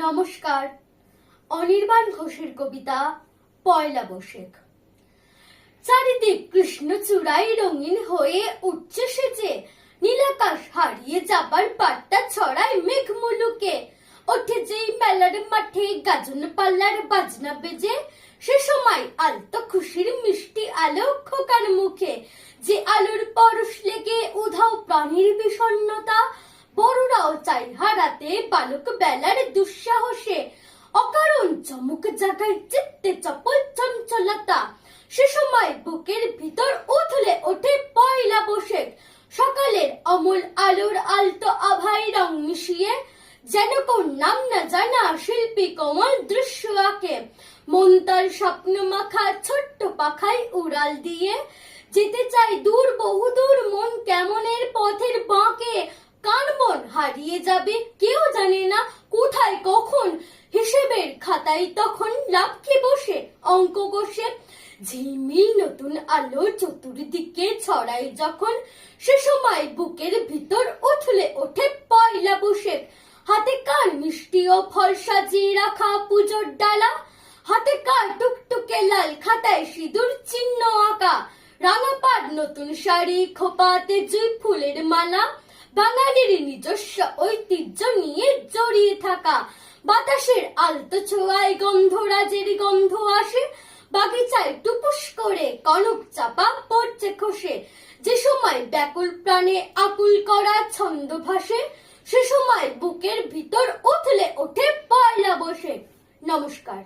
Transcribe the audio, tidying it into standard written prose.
নমস্কার। অনির্বাণ ঘোষের কবিতা পয়লা বৈশাখ। চারিদিক কৃষ্ণচূড়ায় রঙিন হয়ে উঠছে সেজে, নীলাকাশ হারিয়ে যাবার বার্তা ছড়ায় মেঘ মুলুকে। ওঠে যেই মেলার মাঠে গাজন পাল্লার বাজনা বেজে, সে সময় আলতো খুশির মিষ্টি আলো খোকার মুখে। যে আলোর পরশ লেগে উধাও প্রাণীর বিষণ্ণতা, বড়রাও চাই হারাতে বালক বেলার দুঃসাহসে। অকারণ চমক জাগায় চিত্তে চপল চঞ্চলতা, সে সময় বুকের ভিতর উথলে ওঠে পয়লা বৈশাখ। সকালের অমল আলোর আলতো আভায় রং মিশিয়ে, যেন কোন নাম না জানা শিল্পী কোমল দৃশ্য আঁকে। মন তার স্বপ্ন মাখা ছোট্ট পাখায় উড়াল দিয়ে, যেতে চাই দূর বহুদূর মন কেমনের পথের বাঁকে। কার মন হারিয়ে যাবে কেউ জানে না কোথায় কখন, হিসেবের খাতায় তখন লাভকে বসে অঙ্ক কষে। ঝিলমিল নতুন আলো চতুর্দিকে ছড়ায় যখন, সে সময় বুকের ভিতর উথলে ওঠে পয়লা বৈশাখ। হাতে কার মিষ্টি ও ফল সাজিয়ে রাখা পুজোর ডালা, হাতে কার টুকটুকে লাল খাতায় সিঁদুর চিহ্ন আঁকা। রাঙা পাড় নতুন শাড়ি খোপাতে জুঁই ফুলের মালা, বাঙালির নিজস্ব ঐতিহ্য নিয়ে জড়িয়ে থাকা। বাতাসের আলতো ছোঁয়ায় গন্ধরাজের গন্ধ আসে, বাগিচায় টুপুস করে কনক চাপা পড়ছে খসে। যে সময় ব্যাকুল প্রাণে আকুল করা ছন্দ ভাসে, সে সময় বুকের ভিতর উথলে ওঠে পয়লা বৈশাখ। নমস্কার।